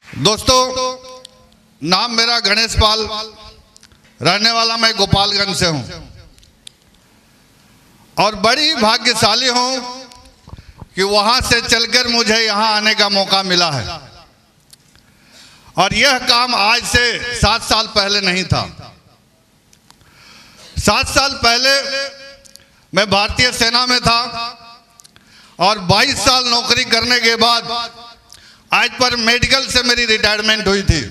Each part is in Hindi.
दोस्तों, नाम मेरा गणेश पाल, रहने वाला मैं गोपालगंज से हूं और बड़ी भाग्यशाली हूं कि वहां से चलकर मुझे यहां आने का मौका मिला है। और यह काम आज से 7 साल पहले नहीं था। 7 साल पहले मैं भारतीय सेना में था और 22 साल नौकरी करने के बाद आज पर मेडिकल से मेरी रिटायरमेंट हुई थी।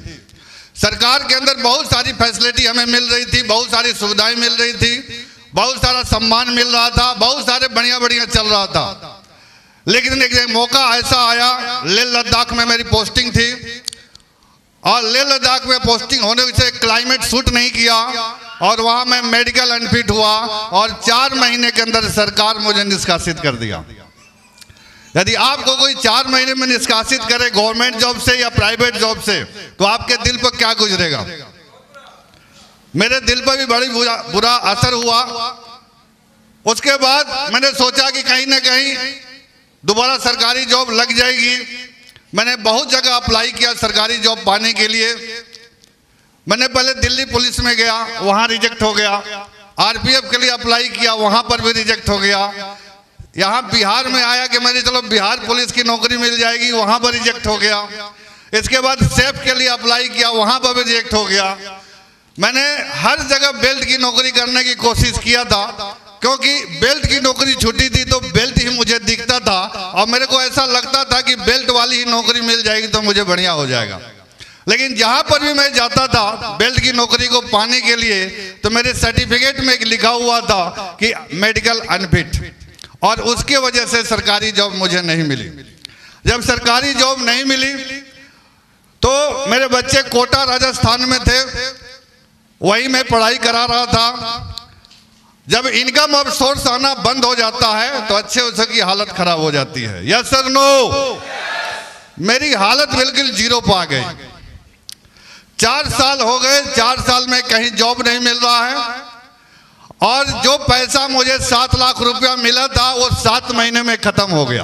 सरकार के अंदर बहुत सारी फैसिलिटी हमें मिल रही थी, बहुत सारी सुविधाएं मिल रही थी, बहुत सारा सम्मान मिल रहा था, बहुत सारे बढ़िया बढ़िया चल रहा था। लेकिन एक मौका ऐसा आया, लेह लद्दाख में मेरी पोस्टिंग थी और लेह लद्दाख में पोस्टिंग होने से क्लाइमेट सूट नहीं किया और वहां मैं मेडिकल अनफिट हुआ और 4 महीने के अंदर सरकार मुझे निष्कासित कर दिया। यदि आपको कोई 4 महीने में निष्कासित करे गवर्नमेंट जॉब से या प्राइवेट जॉब से, तो आपके दिल पर क्या गुजरेगा? मेरे दिल पर भी बड़ी बुरा असर हुआ। उसके बाद मैंने सोचा कि कहीं ना कहीं दोबारा सरकारी जॉब लग जाएगी। मैंने बहुत जगह अप्लाई किया सरकारी जॉब पाने के लिए। मैंने पहले दिल्ली पुलिस में गया, वहां रिजेक्ट हो गया। आरपीएफ के लिए अप्लाई किया, वहां पर भी रिजेक्ट हो गया। यहाँ बिहार में आया कि मैंने चलो बिहार पुलिस की नौकरी मिल जाएगी, वहां पर रिजेक्ट हो गया। इसके बाद सेफ के लिए अप्लाई किया, वहां पर भी रिजेक्ट हो गया। मैंने हर जगह बेल्ट की नौकरी करने की कोशिश किया था, क्योंकि बेल्ट की नौकरी छुट्टी थी तो बेल्ट ही मुझे दिखता था और मेरे को ऐसा लगता था कि बेल्ट वाली ही नौकरी मिल जाएगी तो मुझे बढ़िया हो जाएगा। लेकिन जहां पर भी मैं जाता था बेल्ट की नौकरी को पाने के लिए, तो मेरे सर्टिफिकेट में लिखा हुआ था कि मेडिकल अनफिट, और उसके वजह से सरकारी जॉब मुझे नहीं मिली। जब सरकारी जॉब नहीं मिली तो मेरे बच्चे कोटा राजस्थान में थे, वहीं मैं पढ़ाई करा रहा था। जब इनकम ऑफ सोर्स आना बंद हो जाता है तो अच्छे की हालत खराब हो जाती है। Yes sir no? मेरी हालत बिल्कुल जीरो पर आ गई। 4 साल हो गए, 4 साल में कहीं जॉब नहीं मिल रहा है और जो पैसा मुझे 7 लाख रुपया मिला था वो 7 महीने में खत्म हो गया।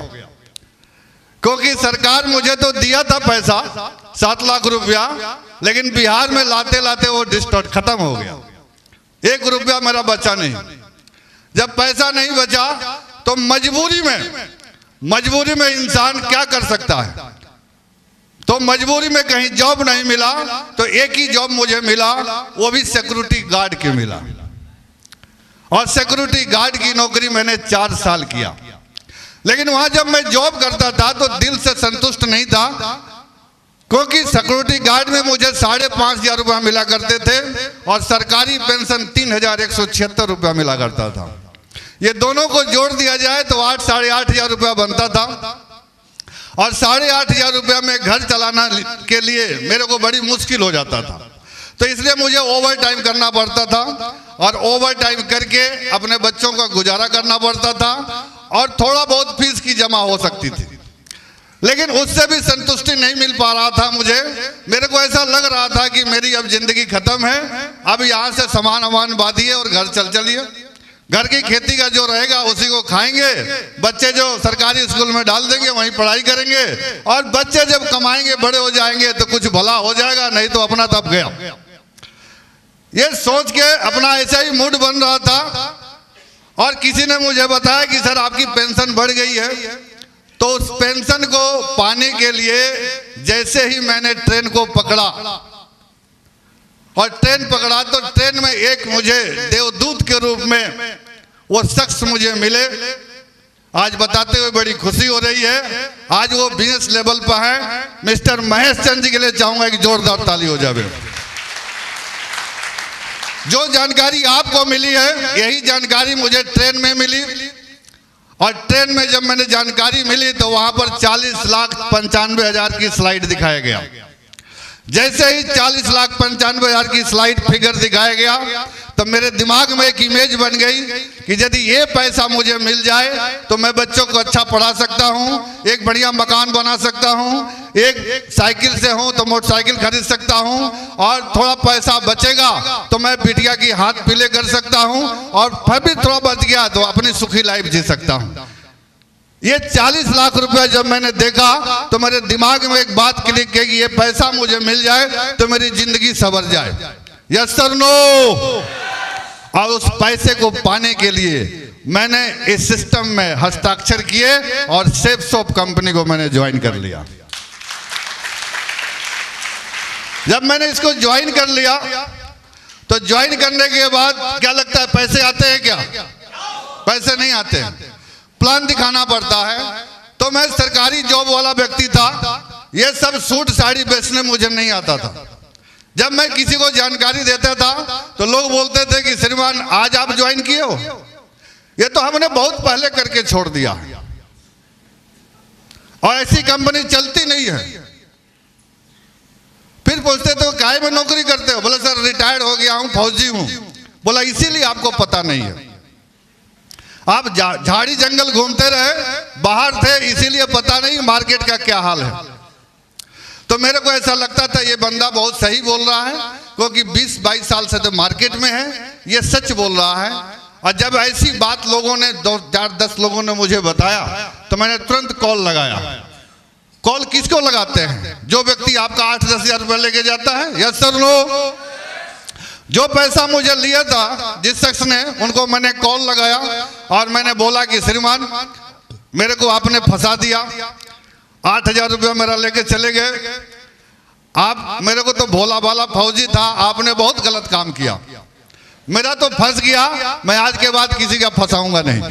क्योंकि सरकार मुझे तो दिया था पैसा 7 लाख रुपया, लेकिन बिहार में लाते लाते वो डिस्टॉर्ट खत्म हो गया। 1 रुपया मेरा बचा नहीं। जब पैसा नहीं बचा तो मजबूरी में इंसान क्या कर सकता है? तो मजबूरी में कहीं जॉब नहीं मिला तो एक ही जॉब मुझे मिला, वो भी सिक्योरिटी गार्ड की मिला। और सिक्योरिटी गार्ड की नौकरी मैंने 4 साल किया। लेकिन वहां जब मैं जॉब करता था तो दिल से संतुष्ट नहीं था, क्योंकि सिक्योरिटी गार्ड में मुझे 5,500 रुपया मिला करते थे और सरकारी पेंशन 3,176 रुपया मिला करता था। ये दोनों को जोड़ दिया जाए तो 8,500 रुपया बनता था और 8,500 रुपया में घर चलाना के लिए मेरे को बड़ी मुश्किल हो जाता था। तो इसलिए मुझे ओवर टाइम करना पड़ता था और ओवर टाइम करके अपने बच्चों का गुजारा करना पड़ता था और थोड़ा बहुत फीस की जमा हो सकती थी। लेकिन उससे भी संतुष्टि नहीं मिल पा रहा था मुझे। मेरे को ऐसा लग रहा था कि मेरी अब जिंदगी खत्म है, अब यहाँ से सामान बांधिए और घर चलिए। घर की खेती का जो रहेगा उसी को खाएंगे, बच्चे जो सरकारी स्कूल में डाल देंगे वहीं पढ़ाई करेंगे और बच्चे जब कमाएंगे बड़े हो जाएंगे तो कुछ भला हो जाएगा, नहीं तो अपना तब गया। ये सोच के अपना ऐसा ही मूड बन रहा था और किसी ने मुझे बताया कि सर आपकी पेंशन बढ़ गई है। तो उस पेंशन को पाने के लिए जैसे ही मैंने ट्रेन को पकड़ा और ट्रेन पकड़ा तो ट्रेन में एक मुझे देवदूत के रूप में वो शख्स मुझे मिले। आज बताते हुए बड़ी खुशी हो रही है। आज वो बिजनेस लेवल पर है। मिस्टर महेश चंद्र जी के लिए चाहूंगा कि जोरदार ताली हो जाए। जो जानकारी आपको मिली है यही जानकारी मुझे ट्रेन में मिली और ट्रेन में जब मैंने जानकारी मिली तो वहां पर 40,95,000 की स्लाइड दिखाया गया। जैसे ही 40,95,000 की स्लाइड फिगर दिखाया गया तो मेरे दिमाग में एक इमेज बन गई कि यदि ये पैसा मुझे मिल जाए तो मैं बच्चों को अच्छा पढ़ा सकता हूँ, एक बढ़िया मकान बना सकता हूँ, एक साइकिल से हूँ तो मोटरसाइकिल खरीद सकता हूँ और थोड़ा पैसा बचेगा तो मैं बिटिया की हाथ पीले कर सकता हूँ और फिर भी थोड़ा बच गया तो अपनी सुखी लाइफ जी सकता हूँ। ये 40 लाख रुपया जब मैंने देखा तो मेरे दिमाग में एक बात क्लिक की कि ये पैसा मुझे मिल जाए तो मेरी जिंदगी संवर जाए। Yes sir no. और उस पैसे को पाने के लिए मैंने इस सिस्टम में हस्ताक्षर किए और सेफ शॉप कंपनी को मैंने ज्वाइन कर लिया। जब मैंने इसको ज्वाइन कर लिया तो ज्वाइन करने के बाद क्या लगता है पैसे आते हैं क्या? पैसे नहीं आते, प्लान दिखाना पड़ता है। तो मैं सरकारी जॉब वाला व्यक्ति था, ये सब सूट साड़ी बेचने मुझे नहीं आता था। जब मैं किसी को जानकारी देता था तो लोग बोलते थे कि श्रीमान आज आप ज्वाइन किए हो, ये तो हमने बहुत पहले करके छोड़ दिया और ऐसी कंपनी चलती नहीं है। फिर पूछते तो काय में नौकरी करते हो? बोला सर रिटायर्ड हो गया हूं, फौजी हूं। बोला इसीलिए आपको पता नहीं है, आप झाड़ी जंगल घूमते रहे, बाहर थे, इसीलिए पता नहीं मार्केट का क्या हाल है। तो मेरे को ऐसा लगता था ये बंदा बहुत सही बोल रहा है, क्योंकि 20-22 साल से तो मार्केट में है, ये सच बोल रहा है। और जब ऐसी बात लोगों ने 2-4-10 लोगों ने मुझे बताया तो मैंने तुरंत कॉल लगाया। कॉल किसको लगाते हैं? जो व्यक्ति आपका 8-10 हजार रुपये लेके जाता है। Yes sir no. जो पैसा मुझे लिया था जिस शख्स ने, उनको मैंने कॉल लगाया और मैंने बोला कि श्रीमान मेरे को आपने फंसा दिया, 8,000 रुपया मेरा लेके चले गए। आप मेरे को तो भोला भाला फौजी था, आपने बहुत गलत काम किया, मेरा तो फंस गया, मैं आज के बाद किसी का फंसाऊंगा नहीं।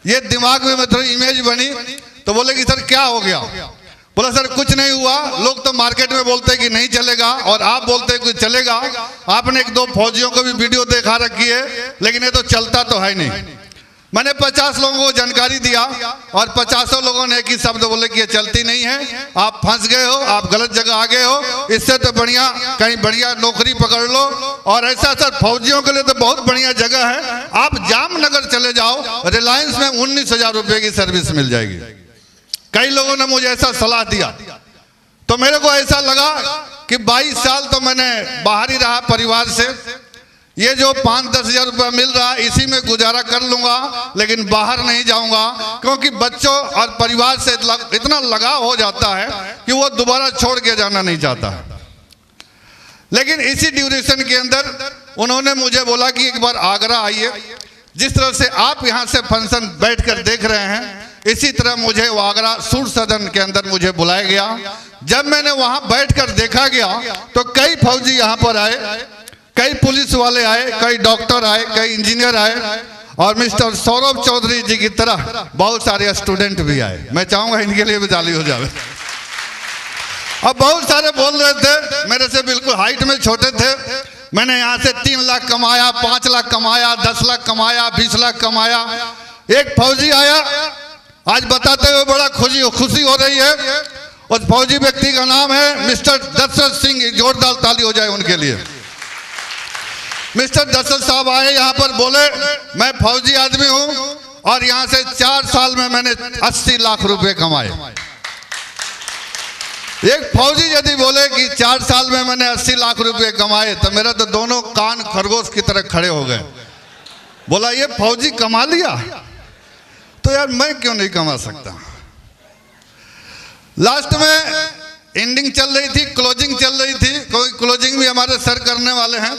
ये दिमाग में थोड़ी इमेज बनी। तो बोले कि सर क्या हो गया? बोला सर कुछ नहीं हुआ, लोग तो मार्केट में बोलते कि नहीं चलेगा और आप बोलते कि चलेगा। आपने 1-2 फौजियों को भी वीडियो दिखा रखी है, लेकिन ये तो चलता तो है नहीं। मैंने 50 लोगों को जानकारी दिया और 50 लोगों ने एक ही शब्द बोले कि ये चलती नहीं है, आप फंस गए हो, आप गलत जगह आ गए हो, इससे तो बढ़िया कहीं बढ़िया नौकरी पकड़ लो। और ऐसा सर फौजियों के लिए तो बहुत बढ़िया जगह है, आप जामनगर चले जाओ, रिलायंस में 19,000 रुपये की सर्विस मिल जाएगी। कई लोगों ने मुझे ऐसा सलाह दिया। तो मेरे को ऐसा लगा कि 22 साल तो मैंने बाहर ही रहा परिवार से, ये जो 5-10 हजार रुपया मिल रहा है इसी में गुजारा कर लूंगा, लेकिन बाहर नहीं जाऊंगा, क्योंकि बच्चों और परिवार से इतना लगाव हो जाता है कि वो दोबारा छोड़ के जाना नहीं चाहता। लेकिन इसी ड्यूरेशन के अंदर उन्होंने मुझे बोला कि एक बार आगरा आइए, जिस तरह से आप यहाँ से फंक्शन बैठकर देख रहे हैं, इसी तरह मुझे वो आगरा सूर सदन के अंदर मुझे बुलाया गया। जब मैंने वहां बैठकर देखा गया तो कई फौजी यहाँ पर आए, कई पुलिस वाले आए, कई डॉक्टर आए, कई इंजीनियर आए और मिस्टर सौरभ चौधरी जी की तरह बहुत सारे स्टूडेंट भी आए। मैं चाहूंगा इनके लिए भी ताली हो जाए। अब बहुत सारे बोल रहे थे, मेरे से बिल्कुल हाइट में छोटे थे। मैंने यहाँ से 3 लाख कमाया, 5 लाख कमाया, 10 लाख कमाया, 20 लाख कमाया। एक फौजी आया, आज बताते हुए बड़ा खुशी हो रही है। उस फौजी व्यक्ति का नाम है मिस्टर दशरथ सिंह। जोरदार ताली हो जाए उनके लिए। मिस्टर दशरथ साहब आए यहाँ पर, बोले मैं फौजी आदमी हूँ और यहाँ से 4 साल में मैंने 80 लाख रुपए कमाए। एक फौजी यदि बोले कि 4 साल में मैंने 80 लाख रुपए कमाए तो मेरा तो दोनों कान खरगोश की तरह खड़े हो गए। बोला ये फौजी कमा लिया तो यार मैं क्यों नहीं कमा सकता। लास्ट में एंडिंग चल रही थी, क्लोजिंग चल रही थी, कोई क्लोजिंग भी हमारे सर करने वाले हैं।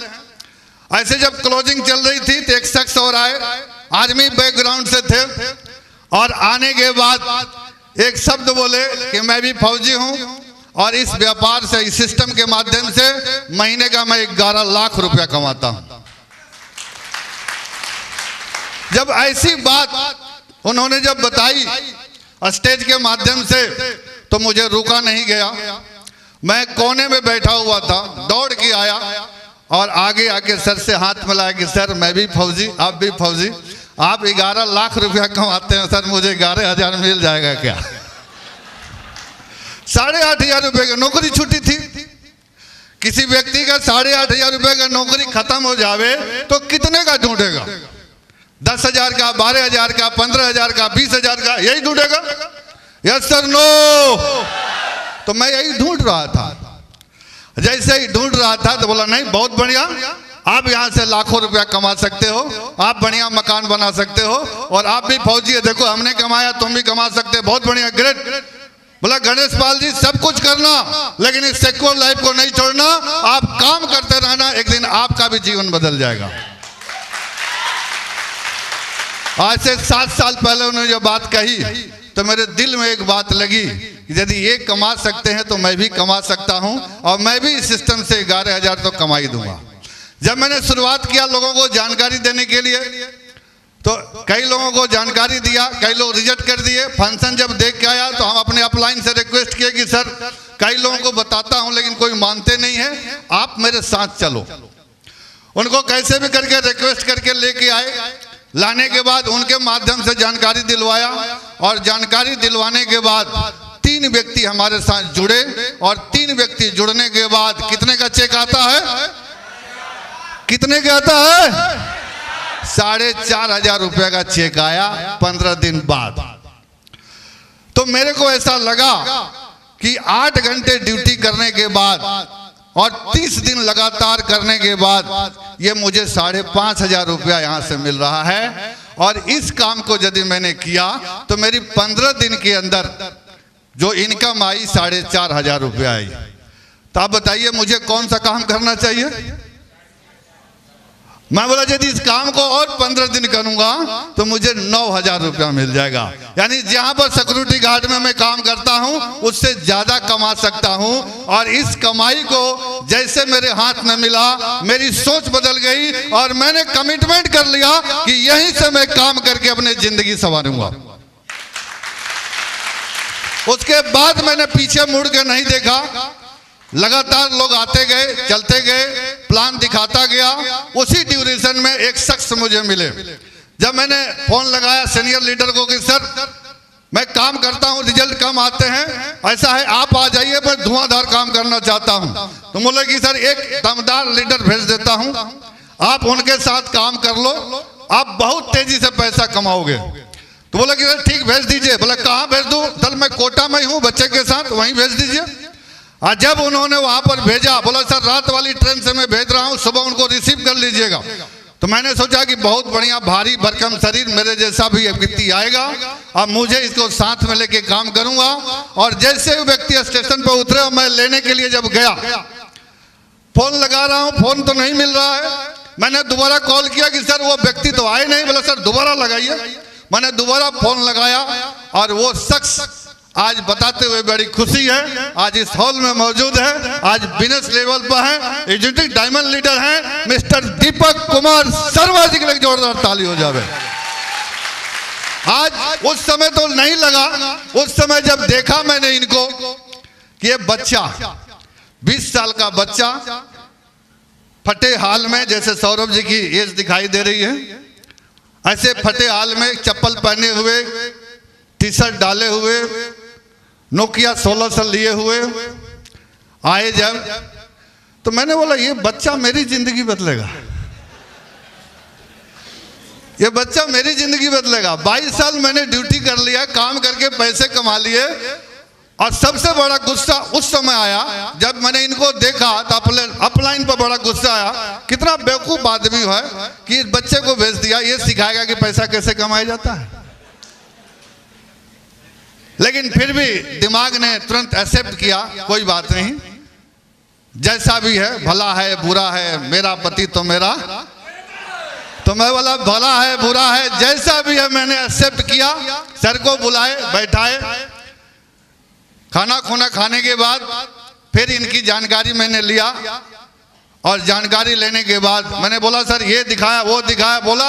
ऐसे जब क्लोजिंग चल रही थी तो एक शख्स और आए, आर्मी बैकग्राउंड से थे, और आने के बाद एक शब्द बोले कि मैं भी फौजी हूं और इस व्यापार से, इस सिस्टम के माध्यम से महीने का मैं 11 लाख रुपया कमाता हूं। जब ऐसी बात उन्होंने जब बताई स्टेज के माध्यम से तो मुझे रुका नहीं गया। मैं कोने में बैठा हुआ था, दौड़ के आया और आगे आके सर से हाथ मिलाया कि सर मैं भी फौजी, आप भी फौजी, आप 11 लाख रुपया कमाते हैं सर, मुझे 11,000 मिल जाएगा क्या? 8,500 रुपये की नौकरी छुट्टी थी। किसी व्यक्ति का 8,500 रुपये का नौकरी खत्म हो जावे तो कितने का ढूंढेगा? 10,000 का, 12,000 का, 15,000 का, 20,000 का, यही ढूंढेगा। Yes sir no. तो मैं यही ढूंढ रहा था। जैसे ही ढूंढ रहा था तो बोला नहीं बहुत बढ़िया, आप यहाँ से लाखों रुपया कमा सकते हो, आप बढ़िया मकान बना सकते हो, और आप भी फौजी है, देखो हमने कमाया तुम भी कमा सकते हो, बहुत बढ़िया, ग्रेट। बोला गणेश पाल जी सब कुछ करना लेकिन इस सेक्युलर लाइफ को नहीं छोड़ना, आप काम करते रहना, एक दिन आपका भी जीवन बदल जाएगा। आज से 7 साल पहले उन्होंने जो बात कही तो मेरे दिल में एक बात लगी कि यदि ये कमा सकते हैं तो मैं भी कमा सकता हूं, और मैं भी इस सिस्टम से 11,000 तो कमा ही दूंगा। जब मैंने शुरुआत किया लोगों को जानकारी देने के लिए, तो कई लोगों को जानकारी दिया, कई लोग रिजेक्ट कर दिए। फंक्शन जब देख के आया तो हम अपने अपलाइन से रिक्वेस्ट किए कि सर कई लोगों को बताता हूं लेकिन कोई मानते नहीं है, आप मेरे साथ चलो। उनको कैसे भी करके रिक्वेस्ट करके लेके आए, लाने के बाद उनके माध्यम से जानकारी दिलवाया, और जानकारी दिलवाने के बाद 3 व्यक्ति हमारे साथ जुड़े, और 3 व्यक्ति जुड़ने के बाद कितने का चेक आता है, कितने का आता है, 4,500 रुपये का चेक आया 15 दिन बाद। तो मेरे को ऐसा लगा कि 8 घंटे ड्यूटी करने के बाद और 30 दिन लगातार करने के बाद ये मुझे 5,500 रुपया यहाँ से मिल रहा है, और इस काम को यदि मैंने किया तो मेरी 15 दिन के अंदर जो इनकम आई 4,500 रुपया आई। तो आप बताइए मुझे कौन सा काम करना चाहिए? मैं बोला यदि इस काम को और 15 दिन करूंगा तो मुझे 9,000 रुपया मिल जाएगा। यानी जहां पर सिक्योरिटी गार्ड में मैं काम करता हूं उससे ज्यादा कमा सकता हूं, और इस कमाई को जैसे मेरे हाथ में मिला मेरी सोच बदल गई, और मैंने कमिटमेंट कर लिया कि यहीं से मैं काम करके अपनी जिंदगी संवारूंगा। उसके बाद मैंने पीछे मुड़ के नहीं देखा, लगातार लोग आते गए, चलते गए, प्लान दिखाता गया। उसी ड्यूरेशन में एक शख्स मुझे मिले। जब मैंने फोन लगाया सीनियर लीडर को कि सर मैं काम करता हूं, रिजल्ट कम आते हैं, ऐसा है आप आ जाइए, मैं धुआंधार काम करना चाहता हूं। तो बोले कि सर एक दमदार लीडर भेज देता हूं, आप उनके साथ काम कर लो, आप बहुत तेजी से पैसा कमाओगे। तो बोला कि सर ठीक भेज दीजिए। बोला कहाँ भेज दूं? सर मैं कोटा में हूँ बच्चे के साथ, वहीं भेज दीजिए। और जब उन्होंने वहां पर भेजा, बोला सर रात वाली ट्रेन से मैं भेज रहा हूं, सुबह उनको रिसीव कर लीजिएगा। तो मैंने सोचा कि बहुत बढ़िया भारी भरकम शरीर मेरे जैसा भी व्यक्ति आएगा, अब मुझे इसको साथ में लेके काम करूंगा। और जैसे वो व्यक्ति स्टेशन पर उतरे और मैं लेने के लिए जब गया, फोन लगा रहा हूं, फोन तो नहीं मिल रहा है। मैंने दोबारा कॉल किया कि सर वो व्यक्ति तो आए नहीं। बोला सर दोबारा लगाइए। मैंने दोबारा फोन लगाया, और वो शख्स आज बताते हुए बड़ी खुशी है, आज इस हॉल में मौजूद है, आज बिजनेस लेवल पर है, एग्जीक्यूटिव डायमंड लीडर हैं, मिस्टर दीपक कुमार शर्मा जी के लिए जोरदार ताली हो जावे। आज उस समय तो नहीं लगा, उस समय जब देखा मैंने इनको कि ये बच्चा 20 साल का बच्चा फटे हाल में, जैसे सौरभ जी की एज दिखाई दे रही है, ऐसे फटे हाल में चप्पल पहने हुए, टी शर्ट डाले हुए, नोकिया 1600 लिए हुए आए जब, तो मैंने बोला ये बच्चा मेरी जिंदगी बदलेगा, ये बच्चा मेरी जिंदगी बदलेगा। 22 साल मैंने ड्यूटी कर लिया, काम करके पैसे कमा लिए, और सबसे बड़ा गुस्सा उस समय आया जब मैंने इनको देखा तो अपलाइन पर बड़ा गुस्सा आया। कितना बेवकूफ आदमी है कि इस बच्चे को भेज दिया, ये सिखाएगा कि पैसा कैसे कमाया जाता है। लेकिन फिर भी दिमाग ने तुरंत एक्सेप्ट किया, कोई बात नहीं, जैसा भी है, भला है बुरा है, मेरा पति तो मेरा, तो मैं बोला भला है बुरा है जैसा भी है, मैंने एक्सेप्ट किया। सर को बुलाए, बैठाए, खाना खुना खाने के बाद फिर इनकी जानकारी मैंने लिया, और जानकारी लेने के बाद मैंने बोला सर ये दिखाया वो दिखाया, बोला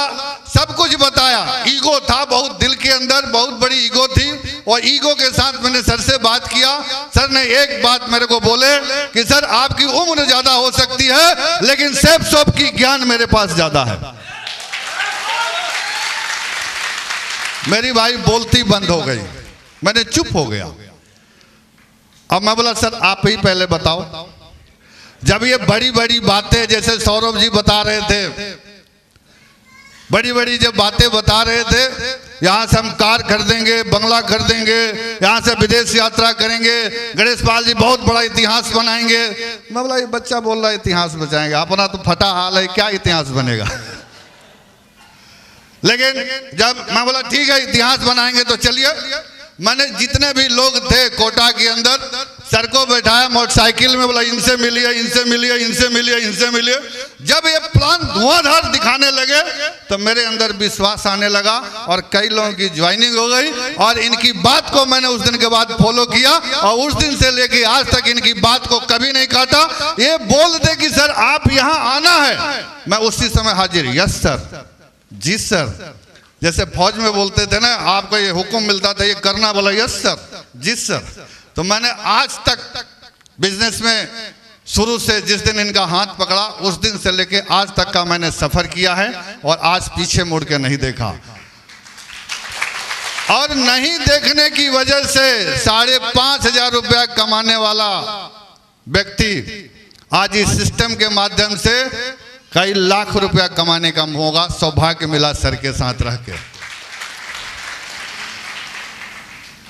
सब कुछ बताया। ईगो था बहुत, दिल के अंदर बहुत बड़ी ईगो थी, और ईगो के साथ मैंने सर से बात किया। सर ने एक बात मेरे को बोले कि सर आपकी उम्र ज्यादा हो सकती है लेकिन सेफ शॉप की ज्ञान मेरे पास ज्यादा है। मेरी भाई बोलती बंद हो गई, मैंने चुप हो गया। अब मैं बोला सर आप ही पहले बताओ, जब ये बड़ी बड़ी बातें जैसे सौरभ जी बता रहे थे, बड़ी बड़ी जब बातें बता रहे थे, यहाँ से हम कार खरीदेंगे, बंगला खरीदेंगे, यहाँ से विदेश यात्रा करेंगे, गणेश पाल जी बहुत बड़ा इतिहास बनाएंगे। मैं बोला ये बच्चा बोल रहा है इतिहास बचाएंगे, अपना तो फटा हाल है, क्या इतिहास बनेगा। लेकिन जब मैं बोला ठीक है इतिहास बनाएंगे तो चलिए, मैंने जितने भी लोग थे कोटा के अंदर सर को बैठाया मोटरसाइकिल में, बोला इनसे मिलिए, इनसे मिलिए, इनसे मिलिए, इनसे मिलिए। जब ये प्लान धुआंधार दिखाने लगे तो मेरे अंदर विश्वास आने लगा और कई लोगों की ज्वाइनिंग हो गई और इनकी बात को मैंने उस दिन के बाद फॉलो किया और उस दिन से लेके आज तक इनकी बात को कभी नहीं काटा। ये बोल दे कि सर आप यहाँ आना है, मैं उसी समय हाजिर, यस सर, जी सर। जैसे फौज में बोलते थे ना, आपको ये हुक्म मिलता था ये करना, बोला यस सर, जी सर। तो मैंने आज तक बिजनेस में शुरू से जिस दिन इनका हाथ पकड़ा उस दिन से लेके आज तक का मैंने सफर किया है और आज पीछे मुड़ के नहीं देखा। और नहीं देखने की वजह से 5,500 रुपया कमाने वाला व्यक्ति आज इस सिस्टम के माध्यम से कई लाख रुपया कमाने का होगा। सौभाग्य मिला सर के साथ रह के।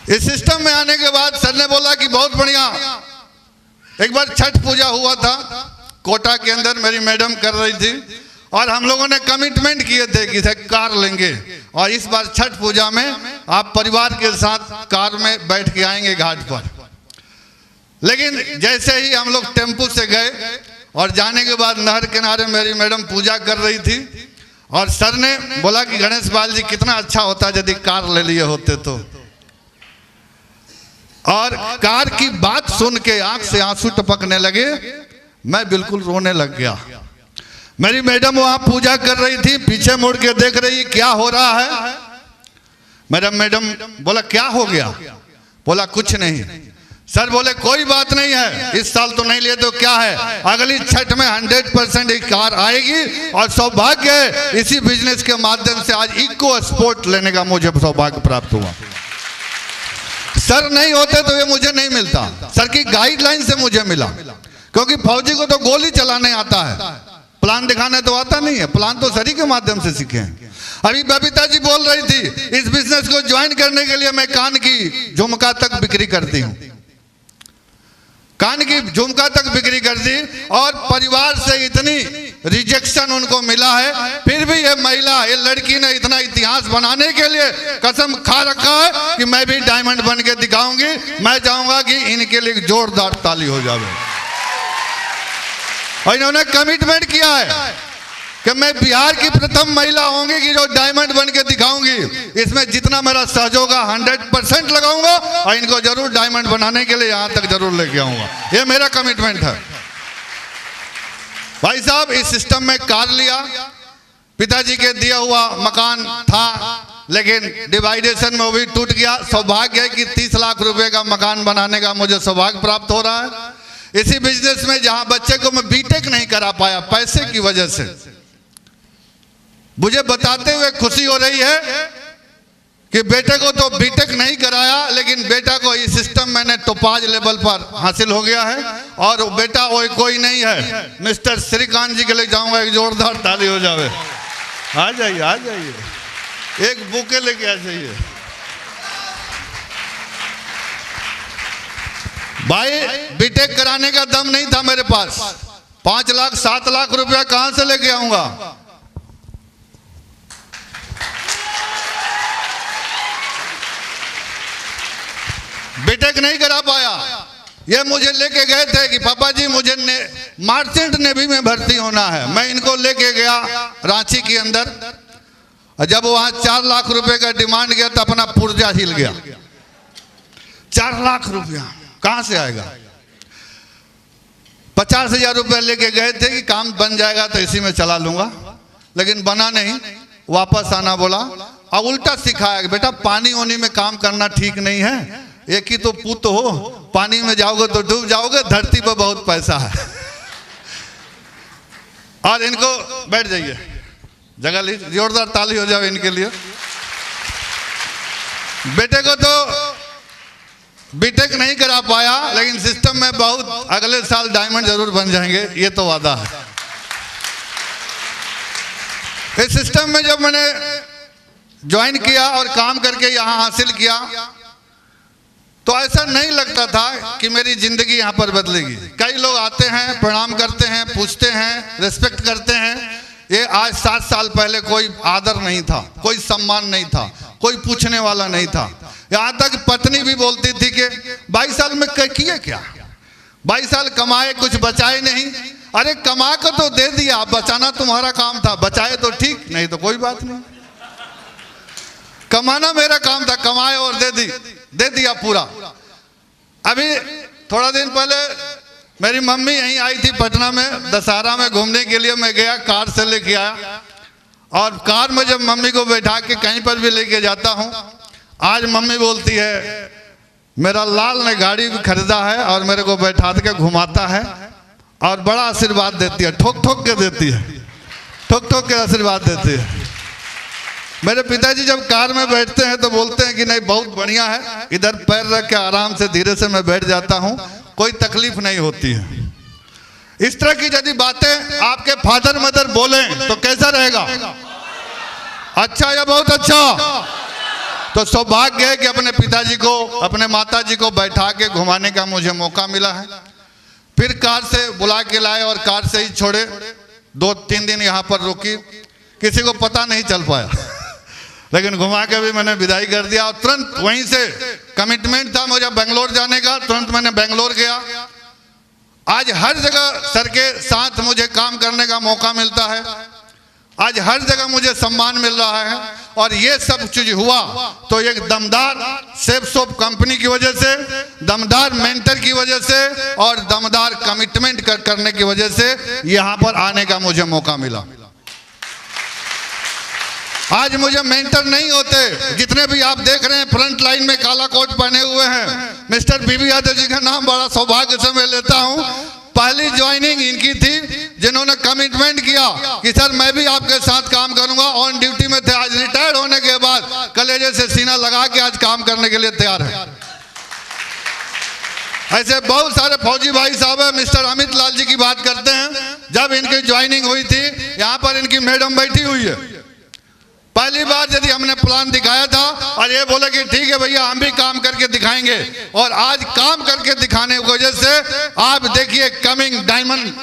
इस सिस्टम में आने के बाद सर ने बोला कि बहुत बढ़िया। एक बार छठ पूजा हुआ था कोटा के अंदर, मेरी मैडम कर रही थी और हम लोगों ने कमिटमेंट किए थे कि कार लेंगे और इस बार छठ पूजा में आप परिवार के साथ कार में बैठ के आएंगे घाट पर। लेकिन जैसे ही हम लोग टेम्पू से गए और जाने के बाद नहर किनारे मेरी मैडम पूजा कर रही थी और सर ने बोला कि गणेश पाल जी कितना अच्छा होता यदि कार ले लिए होते तो। और कार की बात सुन के आंख से आंसू टपकने लगे, मैं बिल्कुल रोने लग गया। मेरी मैडम वहां पूजा कर रही थी, पीछे मुड़ के देख रही क्या हो रहा है। मेरा मैडम बोला क्या हो गया, बोला कुछ नहीं। सर बोले कोई बात नहीं है, इस साल तो नहीं लिए तो क्या है, अगली छठ में 100% एक कार आएगी और सौभाग्य है इसी बिजनेस के माध्यम से आज इको स्पोर्ट लेने का मुझे सौभाग्य प्राप्त हुआ। सर नहीं होते तो ये मुझे नहीं मिलता, सर की गाइडलाइन से मुझे मिला। क्योंकि फौजी को तो गोली चलाने आता है, प्लान दिखाने तो आता नहीं है, प्लान तो सर ही के माध्यम से सीखे हैं। अभी बबीता जी बोल रही थी इस बिजनेस को ज्वाइन करने के लिए मैं कान की झुमका तक बिक्री करती हूँ, कान की झुमका तक बिक्री कर दी और परिवार से इतनी रिजेक्शन उनको मिला है, फिर भी ये महिला, ये लड़की ने इतना इतिहास बनाने के लिए कसम खा रखा है कि मैं भी डायमंड बन के दिखाऊंगी। मैं चाहूंगा कि इनके लिए जोरदार ताली हो जाए। और इन्होंने कमिटमेंट किया है कि मैं बिहार की प्रथम महिला होंगी कि जो डायमंड बन के दिखाऊंगी। इसमें जितना मेरा सहयोग 100% लगाऊंगा और इनको जरूर डायमंड बनाने के लिए यहां तक जरूर लेके आऊंगा, ये मेरा कमिटमेंट है। भाई साहब इस सिस्टम में कार लिया, पिताजी के दिया हुआ मकान था लेकिन डिवाइडेशन में वो भी टूट गया। सौभाग्य है कि 30 लाख रुपए का मकान बनाने का मुझे सौभाग्य प्राप्त हो रहा है इसी बिजनेस में, जहां बच्चे को मैं बीटेक नहीं करा पाया पैसे की वजह से। मुझे बताते हुए खुशी हो रही है कि बेटे को तो बीटेक नहीं कराया लेकिन बेटा को इस सिस्टम मैंने टोपाज लेवल पर हासिल हो गया है और बेटा वो कोई नहीं है, मिस्टर श्रीकांत जी के लिए जाऊंगा, एक जोरदार ताली हो जावे। आ जाइए आ जाइए, एक बुके लेके आ जाइए। भाई बीटेक कराने का दम नहीं था मेरे पास, 5 लाख 7 लाख रुपया कहां से लेके आऊंगा। बीटेक नहीं करा पाया, ये मुझे लेके गए थे कि पापा जी मुझे मार्चेंट नेवी में भर्ती होना है। मैं इनको लेके गया रांची के अंदर, जब वहां 4 लाख रुपए का डिमांड गया तो अपना पुर्जा हिल गया। 4 लाख रुपया कहां से आएगा। 50,000 रुपया लेके गए थे कि काम बन जाएगा तो इसी में चला लूंगा, लेकिन बना नहीं। वापस आना बोला और उल्टा सिखाया कि बेटा पानी होने में काम करना ठीक नहीं है, एक ही तो पुत हो, पानी में जाओगे तो डूब जाओगे, धरती पर बहुत पैसा है। और इनको बैठ जाइए, जगह लीजिए, जोरदार ताली हो जाए इनके लिए। बेटे को तो बीटेक नहीं करा पाया लेकिन सिस्टम में बहुत अगले साल डायमंड जरूर बन जाएंगे, ये तो वादा है। इस सिस्टम में जब मैंने ज्वाइन किया और काम करके यहाँ हासिल किया तो ऐसा नहीं लगता था कि मेरी जिंदगी यहाँ पर बदलेगी। कई लोग आते हैं, प्रणाम करते हैं, पूछते हैं, रिस्पेक्ट करते हैं। ये आज 7 साल पहले कोई आदर नहीं था, कोई सम्मान नहीं था, कोई पूछने वाला नहीं था। यहाँ तक पत्नी भी बोलती थी कि 22 साल में किए क्या, 22 साल कमाए, कुछ बचाए नहीं। अरे कमा कर तो दे दिया, बचाना तुम्हारा काम था, बचाए तो ठीक, नहीं तो कोई बात नहीं। कमाना मेरा काम था, कमाए और दे दिया पूरा। अभी थोड़ा दिन पहले मेरी मम्मी यहीं आई थी पटना में, दशहरा में घूमने के लिए मैं गया, कार से लेके आया। और कार में जब मम्मी को बैठा के कहीं पर भी लेके जाता हूँ, आज मम्मी बोलती है मेरा लाल ने गाड़ी भी खरीदा है और मेरे को बैठा के घुमाता है और बड़ा आशीर्वाद देती है, ठोक ठोक के देती है, ठोक ठोक के आशीर्वाद देती है। मेरे पिताजी जब कार में बैठते हैं तो बोलते हैं कि नहीं बहुत बढ़िया है, इधर पैर रख के आराम से धीरे से मैं बैठ जाता हूँ, कोई तकलीफ नहीं होती है। इस तरह की यदि बातें आपके फादर मदर बोलें तो कैसा रहेगा? अच्छा या बहुत अच्छा? तो सौभाग्य है कि अपने पिताजी को, अपने माताजी को बैठा के घुमाने का मुझे मौका मिला है। फिर कार से बुला के लाए और कार से ही छोड़े। 2-3 दिन यहाँ पर रुकी, किसी को पता नहीं चल पाया लेकिन घुमा के भी मैंने विदाई कर दिया। और तुरंत वहीं से कमिटमेंट था मुझे बेंगलोर जाने का, तुरंत मैंने बेंगलोर गया। आज हर जगह सर के साथ मुझे काम करने का मौका मिलता है, आज हर जगह मुझे सम्मान मिल रहा है। और ये सब चीज हुआ तो एक दमदार सेफ सोप कंपनी की वजह से, दमदार मेंटर की वजह से और दमदार कमिटमेंट करने की वजह से यहाँ पर आने का मुझे मौका मिला। आज मुझे मेंटर नहीं होते, जितने भी आप देख रहे हैं फ्रंट लाइन में काला कोट पहने हुए हैं, मिस्टर बीबी यादव जी का नाम बड़ा सौभाग्य से मैं लेता हूं। पहली ज्वाइनिंग इनकी थी, जिन्होंने कमिटमेंट किया कि सर मैं भी आपके साथ काम करूंगा। ऑन ड्यूटी में थे, आज रिटायर्ड होने के बाद कलेजे से सीना लगा के आज काम करने के लिए तैयार है। ऐसे बहुत सारे फौजी भाई साहब है। मिस्टर अमित लाल जी की बात करते हैं, जब इनकी ज्वाइनिंग हुई थी यहाँ पर इनकी मैडम बैठी हुई है। पहली बार यदि हमने प्लान दिखाया था और ये बोले कि ठीक है भैया हम भी काम करके दिखाएंगे, और आज काम करके दिखाने की वजह से आप देखिए कमिंग डायमंड,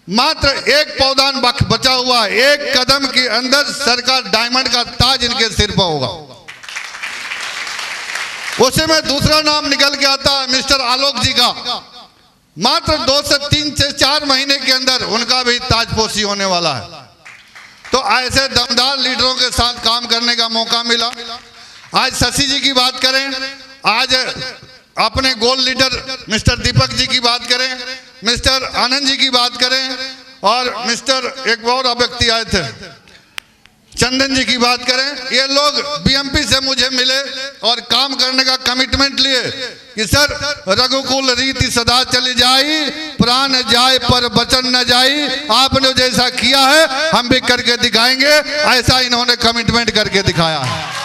मात्र एक पौधान बचा हुआ, एक कदम के अंदर सर का डायमंड का ताज इनके सिर पर होगा। उसी में दूसरा नाम निकल के आता है मिस्टर आलोक जी का, मात्र 2 से 3 से 4 महीने के अंदर उनका भी ताजपोशी होने वाला है। तो ऐसे दमदार लीडरों के साथ काम करने का मौका मिला। आज शशि जी की बात करें, आज अपने gold leader mister Deepak ji की बात करें, मिस्टर आनंद जी की बात करें, और मिस्टर एक और व्यक्ति आए थे चंदन जी की बात करें, ये लोग बीएमपी से मुझे मिले और काम करने का कमिटमेंट लिए कि सर रघुकुल रीति सदा चली जाई, प्राण जाए पर वचन न जाई, आपने जैसा किया है हम भी करके दिखाएंगे। ऐसा इन्होंने कमिटमेंट करके दिखाया है।